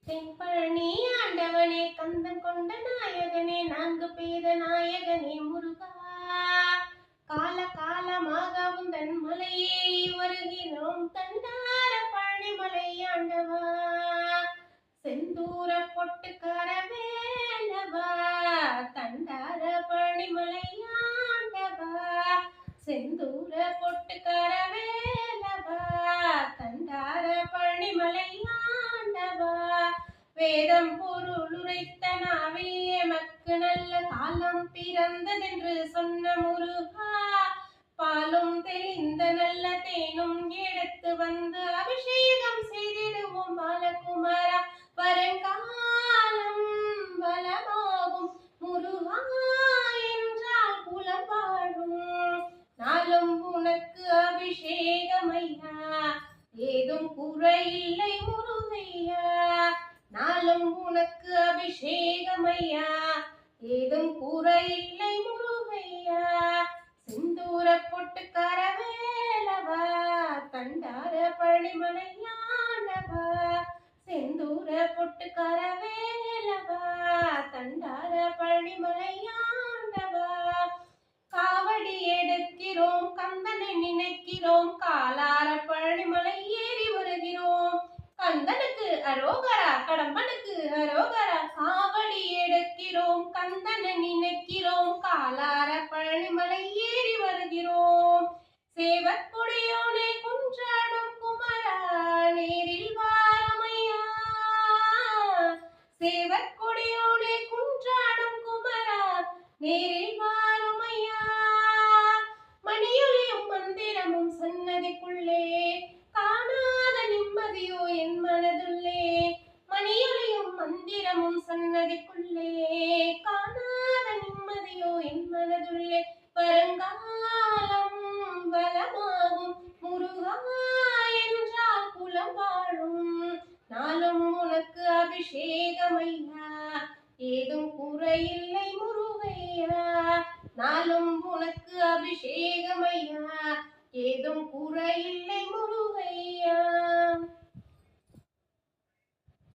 தென்பழனி ஆண்டவனே, கந்தன் கொண்ட நாயகனே, நான்கு பேத நாயகனே முருகா, கால காலமாக உந்தன் மலையே வருகிறோம், தண்டார பழனிமலை ஆண்டவா, செந்தூர பொட்டுக்கார வேலவா, தண்டார பழனிமலை ஆண்டவா, செந்தூர பொட்டுக்கார வேலவா, தண்டார பழனிமலை ஆண்டவா, வேதம் பொருள் உரைத்த நாவில் எமக்கு நல்ல காலம் பிறந்ததென்று சொன்ன முருகா, பாலும் தெளிந்த நல்ல தேனும் எடுத்து வந்து அபிஷேகம் செய்திடுவோம் பாலகுமாரா, வருங்காலம் வளமாகும் முருகா என்றால் குலம் வாழும், நாளும் உனக்கு அபிஷேகமையா, ஏதும் குறையில்லை முருகையா, நாளும் உனக்கு அபிஷேகமையா, ஏதும் குறையில்லை முருகையா, சிந்தூர பொட்டுக்கார வேலவா, தண்டார பழனிமலை ஆண்டவா, செந்தூர பொட்டுக்கார வேலவா, தண்டார பழனிமலை ஆண்டவா, காவடி எடுக்கிறோம், கந்தனை நினைக்கிறோம், காலார பழனிமலை ஏறி வருகிறோம், கந்தனுக்கு அரோகரா, கடம்பனுக்கு அரோகரா, காவடி எடுக்கிறோம், கந்தனை நினைக்கிறோம், காலார பழனிமலை ஏறி வருகிறோம், சேவற்கொடியோனே குன்றாடும் குமரா, நேரில் வாரமையா, சேவற்கொடியோனே குன்றாடும் குமரா, நேரில் வாருமையா, மணியொலியும் மந்திரமும் சன்னதிக்குள்ளே காணாத நிம்மதியோ என் மனதுள்ளே, மணியொலியும் மந்திரமும் சன்னதிக்குள்ளே காணாத நிம்மதியோ என் மனதுள்ளே, வருங்காலம் வளமாகும் முருகா என்றால் குலம் வாழும், நாளும் உனக்கு அபிஷேகமையா, ஏதும் குறையில்லை முருகையா, நாளும் உனக்கு அபிஷேகமையா, ஏதும் குறையில்லை முருகையா.